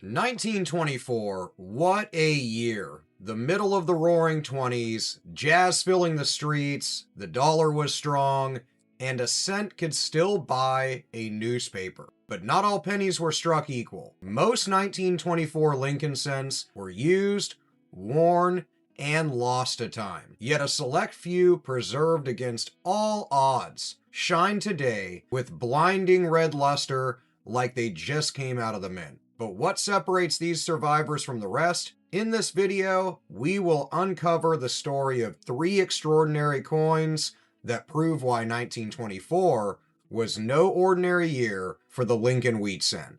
1924, what a year. The middle of the roaring 20s, jazz filling the streets, the dollar was strong, and a cent could still buy a newspaper. But not all pennies were struck equal. Most 1924 Lincoln cents were used, worn, and lost to time. Yet a select few, preserved against all odds, shine today with blinding red luster like they just came out of the mint. But what separates these survivors from the rest? In this video, we will uncover the story of 3 extraordinary coins that prove why 1924 was no ordinary year for the Lincoln wheat cent.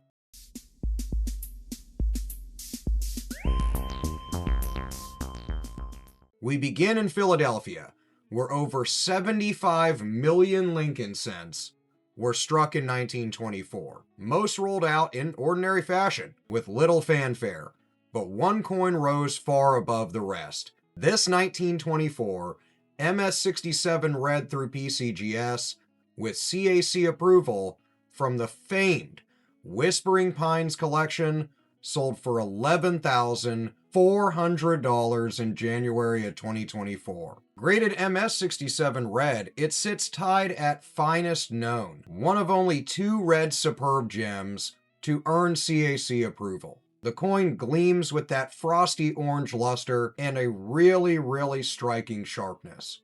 We begin in Philadelphia, where over 75 million Lincoln cents were struck in 1924. Most rolled out in ordinary fashion, with little fanfare, but one coin rose far above the rest. This 1924 MS67 Red through PCGS, with CAC approval from the famed Whispering Pines collection, sold for $11,400 in January of 2024. Graded MS67 Red, it sits tied at finest known, one of only 2 red superb gems to earn CAC approval. The coin gleams with that frosty orange luster and a really striking sharpness.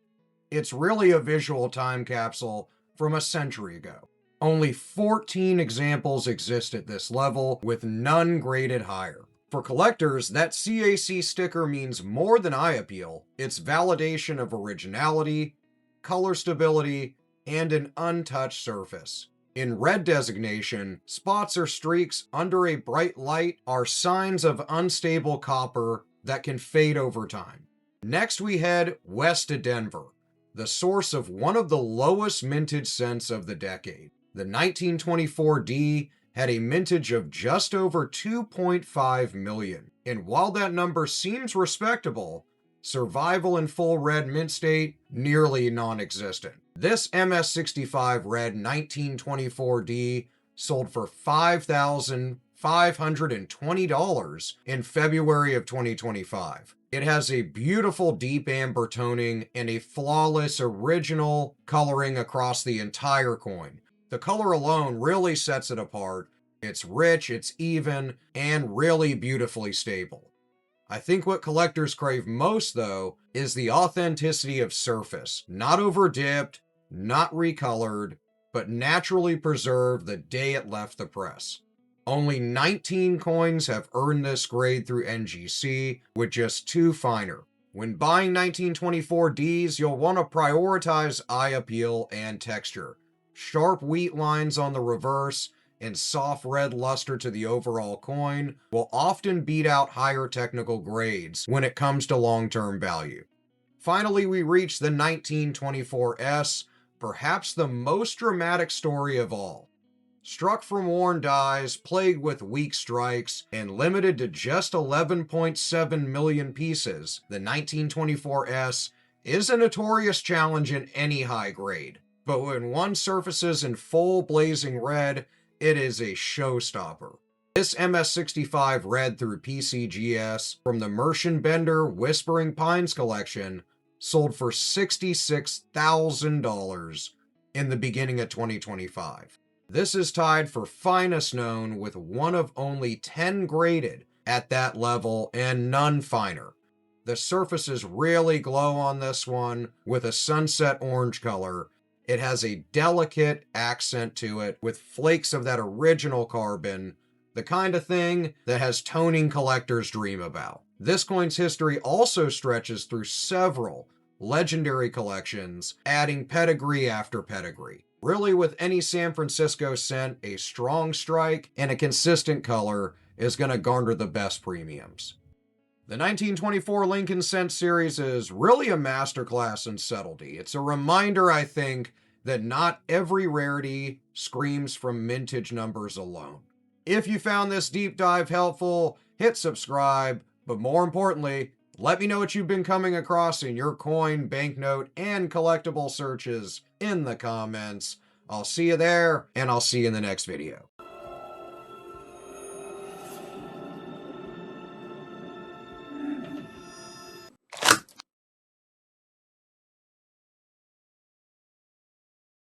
It's really a visual time capsule from a century ago. Only 14 examples exist at this level, with none graded higher. For collectors, that CAC sticker means more than eye appeal. It's validation of originality, color stability, and an untouched surface. In red designation, spots or streaks under a bright light are signs of unstable copper that can fade over time. Next, we head west to Denver, the source of one of the lowest mintage cents of the decade. The 1924 D had a mintage of just over 2.5 million. And while that number seems respectable, survival in full red mint state, nearly non-existent. This MS65 Red 1924 D sold for $5,520 in February of 2025. It has a beautiful deep amber toning and a flawless original coloring across the entire coin. The color alone really sets it apart. It's rich, it's even, and really beautifully stable. I think what collectors crave most, though, is the authenticity of surface. Not over-dipped, not recolored, but naturally preserved the day it left the press. Only 19 coins have earned this grade through NGC, with just 2 finer. When buying 1924 Ds, you'll want to prioritize eye appeal and texture. Sharp wheat lines on the reverse and soft red luster to the overall coin will often beat out higher technical grades when it comes to long-term value. Finally, we reach the 1924 S, perhaps the most dramatic story of all. Struck from worn dies, plagued with weak strikes, and limited to just 11.7 million pieces, the 1924 S is a notorious challenge in any high grade. But when one surfaces in full blazing red, it is a showstopper. This MS65 Red through PCGS from the Mershon Bender Whispering Pines collection sold for $66,000 in the beginning of 2025. This is tied for finest known, with one of only 10 graded at that level and none finer. The surfaces really glow on this one with a sunset orange color. It has a delicate accent to it with flakes of that original carbon, the kind of thing that has toning collectors dream about. This coin's history also stretches through several legendary collections, adding pedigree after pedigree. Really, with any San Francisco cent, a strong strike and a consistent color is going to garner the best premiums. The 1924 Lincoln Cent series is really a masterclass in subtlety. It's a reminder, I think, that not every rarity screams from mintage numbers alone. If you found this deep dive helpful, hit subscribe, but more importantly, let me know what you've been coming across in your coin, banknote, and collectible searches in the comments. I'll see you there, and I'll see you in the next video.